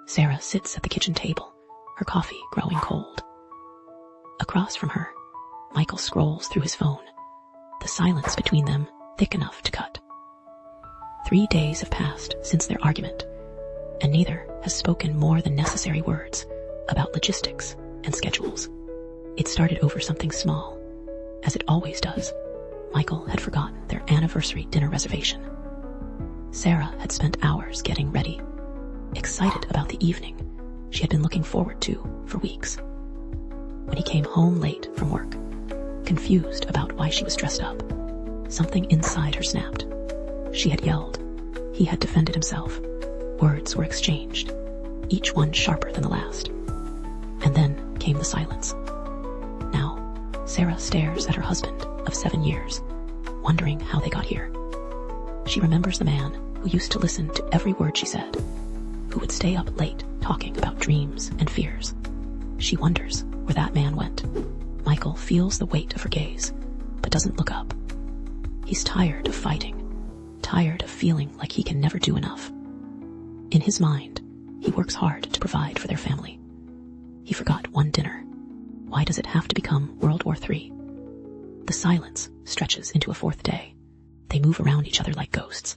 Sarah sits at the kitchen table, her coffee growing cold. Across from her, Michael scrolls through his phone, the silence between them thick enough to cut. 3 days have passed since their argument, and neither has spoken more than necessary words about logistics and schedules. It started over something small, as it always does. Michael had forgotten their anniversary dinner reservation. Sarah had spent hours getting ready, excited about the evening she had been looking forward to for weeks. When he came home late from work, confused about why she was dressed up, something inside her snapped. She had yelled. He had defended himself. Words were exchanged, each one sharper than the last. And then came the silence. Now, Sarah stares at her husband of 7 years, wondering how they got here. She remembers the man who used to listen to every word she said, who would stay up late talking about dreams and fears. She wonders where that man went. Michael feels the weight of her gaze, but doesn't look up. He's tired of fighting, tired of feeling like he can never do enough. In his mind, he works hard to provide for their family. He forgot one dinner. Why does it have to become World War III? The silence stretches into a 4th day. They move around each other like ghosts,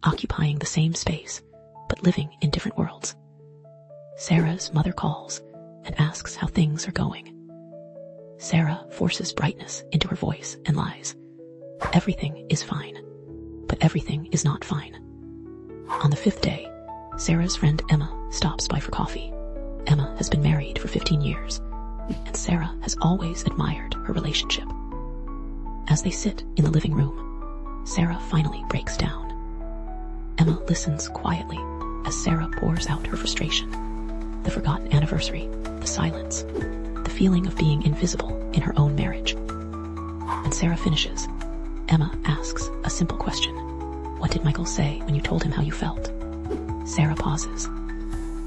occupying the same space, but living in different worlds. Sarah's mother calls and asks how things are going. Sarah forces brightness into her voice and lies. Everything is fine, but everything is not fine. On the 5th day, Sarah's friend Emma stops by for coffee. Emma has been married for 15 years, and Sarah has always admired her relationship. As they sit in the living room, Sarah finally breaks down. Emma listens quietly as Sarah pours out her frustration. The forgotten anniversary, the silence, the feeling of being invisible in her own marriage. When Sarah finishes, Emma asks a simple question. What did Michael say when you told him how you felt? Sarah pauses.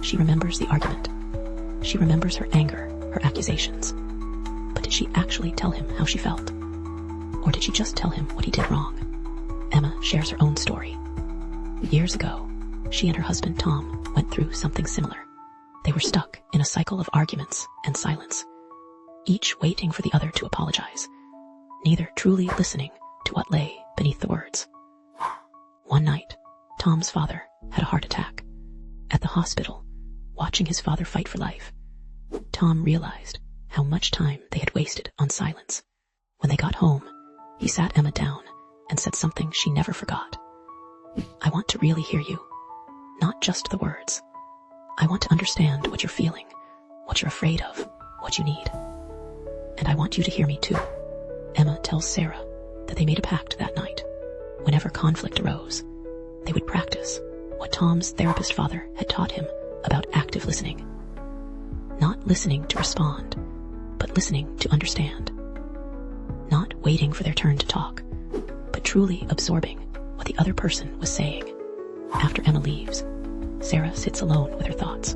She remembers the argument. She remembers her anger, her accusations. But did she actually tell him how she felt? Or did she just tell him what he did wrong? Emma shares her own story. Years ago, she and her husband Tom went through something similar. They were stuck in a cycle of arguments and silence, each waiting for the other to apologize, neither truly listening to what lay beneath the words. One night, Tom's father had a heart attack. At the hospital, watching his father fight for life, Tom realized how much time they had wasted on silence. When they got home, he sat Emma down and said something she never forgot. I want to really hear you, not just the words. I want to understand what you're feeling, what you're afraid of, what you need. And I want you to hear me too. Emma tells Sarah that they made a pact that night. Whenever conflict arose, they would practice what Tom's therapist father had taught him about active listening. Not listening to respond, but listening to understand. Not waiting for their turn to talk, but truly absorbing what the other person was saying. After Emma leaves, Sarah sits alone with her thoughts.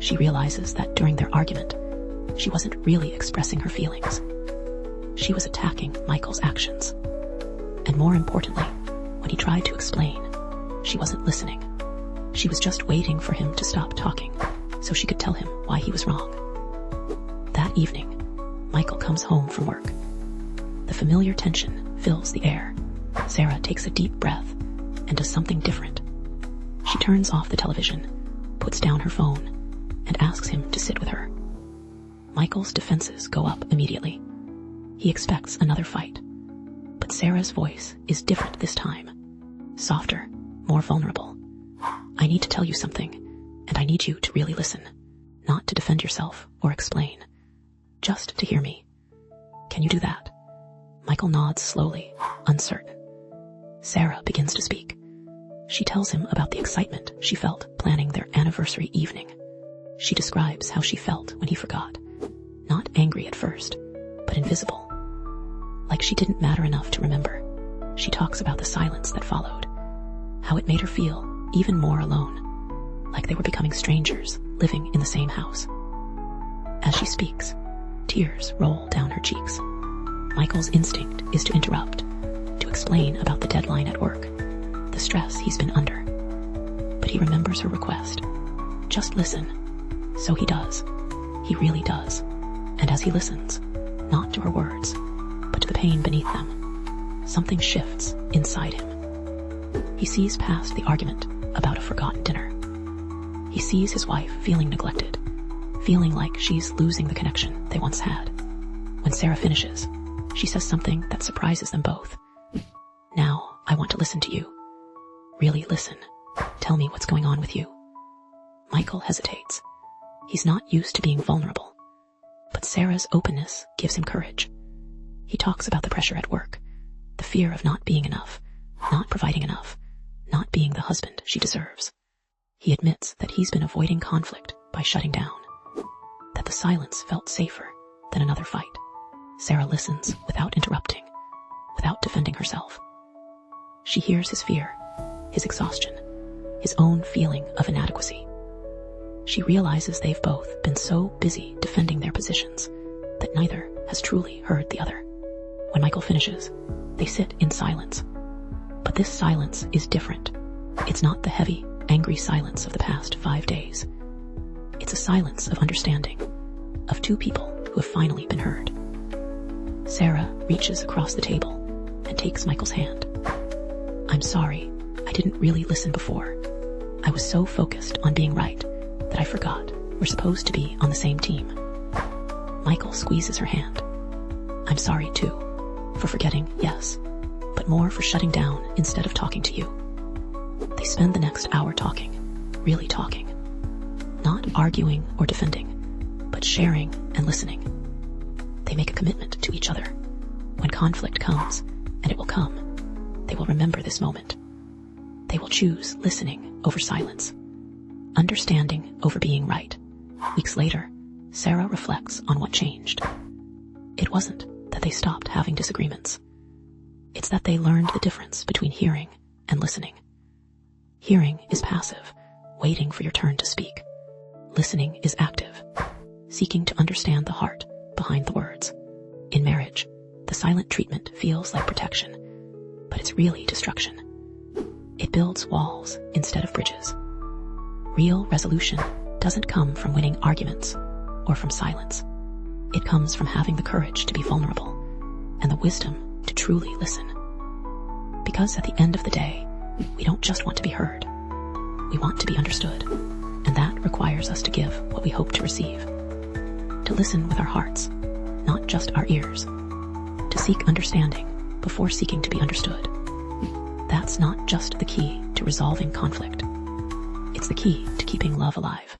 She realizes that during their argument, she wasn't really expressing her feelings. She was attacking Michael's actions. And more importantly, when he tried to explain, she wasn't listening. She was just waiting for him to stop talking so she could tell him why he was wrong. That evening, Michael comes home from work. The familiar tension fills the air. Sarah takes a deep breath and does something different. She turns off the television, puts down her phone, and asks him to sit with her. Michael's defenses go up immediately. He expects another fight. But Sarah's voice is different this time. Softer, more vulnerable. I need to tell you something, and I need you to really listen. Not to defend yourself or explain. Just to hear me. Can you do that? Michael nods slowly, uncertain. Sarah begins to speak. She tells him about the excitement she felt planning their anniversary evening. She describes how she felt when he forgot. Not angry at first, but invisible. Like she didn't matter enough to remember. She talks about the silence that followed. How it made her feel even more alone. Like they were becoming strangers, living in the same house. As she speaks, tears roll down her cheeks. Michael's instinct is to interrupt, to explain about the deadline at work, the stress he's been under. But he remembers her request. Just listen. So he does. He really does. And as he listens, not to her words, but to the pain beneath them, something shifts inside him. He sees past the argument about a forgotten dinner. He sees his wife feeling neglected, feeling like she's losing the connection they once had. When Sarah finishes, she says something that surprises them both. Now I want to listen to you. Really listen. Tell me what's going on with you. Michael hesitates. He's not used to being vulnerable. But Sarah's openness gives him courage. He talks about the pressure at work, the fear of not being enough, not providing enough, not being the husband she deserves. He admits that he's been avoiding conflict by shutting down, that the silence felt safer than another fight. Sarah listens without interrupting, without defending herself. She hears his fear, his exhaustion, his own feeling of inadequacy. She realizes they've both been so busy defending their positions that neither has truly heard the other. When Michael finishes, they sit in silence. But this silence is different. It's not the heavy, angry silence of the past 5 days. It's a silence of understanding, of two people who have finally been heard. Sarah reaches across the table and takes Michael's hand. I'm sorry, I didn't really listen before. I was so focused on being right that I forgot we're supposed to be on the same team. Michael squeezes her hand. I'm sorry too, for forgetting, yes, but more for shutting down instead of talking to you. They spend the next hour talking, really talking. Not arguing or defending, but sharing and listening. They make a commitment to each other. When conflict comes, and it will come, they will remember this moment. They will choose listening over silence, understanding over being right. Weeks later, Sarah reflects on what changed. It wasn't that they stopped having disagreements. It's that they learned the difference between hearing and listening. Hearing is passive, waiting for your turn to speak. Listening is active, seeking to understand the heart behind the words. In marriage, the silent treatment feels like protection, but it's really destruction. It builds walls instead of bridges. Real resolution doesn't come from winning arguments or from silence. It comes from having the courage to be vulnerable and the wisdom to truly listen. Because at the end of the day, we don't just want to be heard. We want to be understood, and that requires us to give what we hope to receive. To listen with our hearts, not just our ears. To seek understanding before seeking to be understood. That's not just the key to resolving conflict. It's the key to keeping love alive.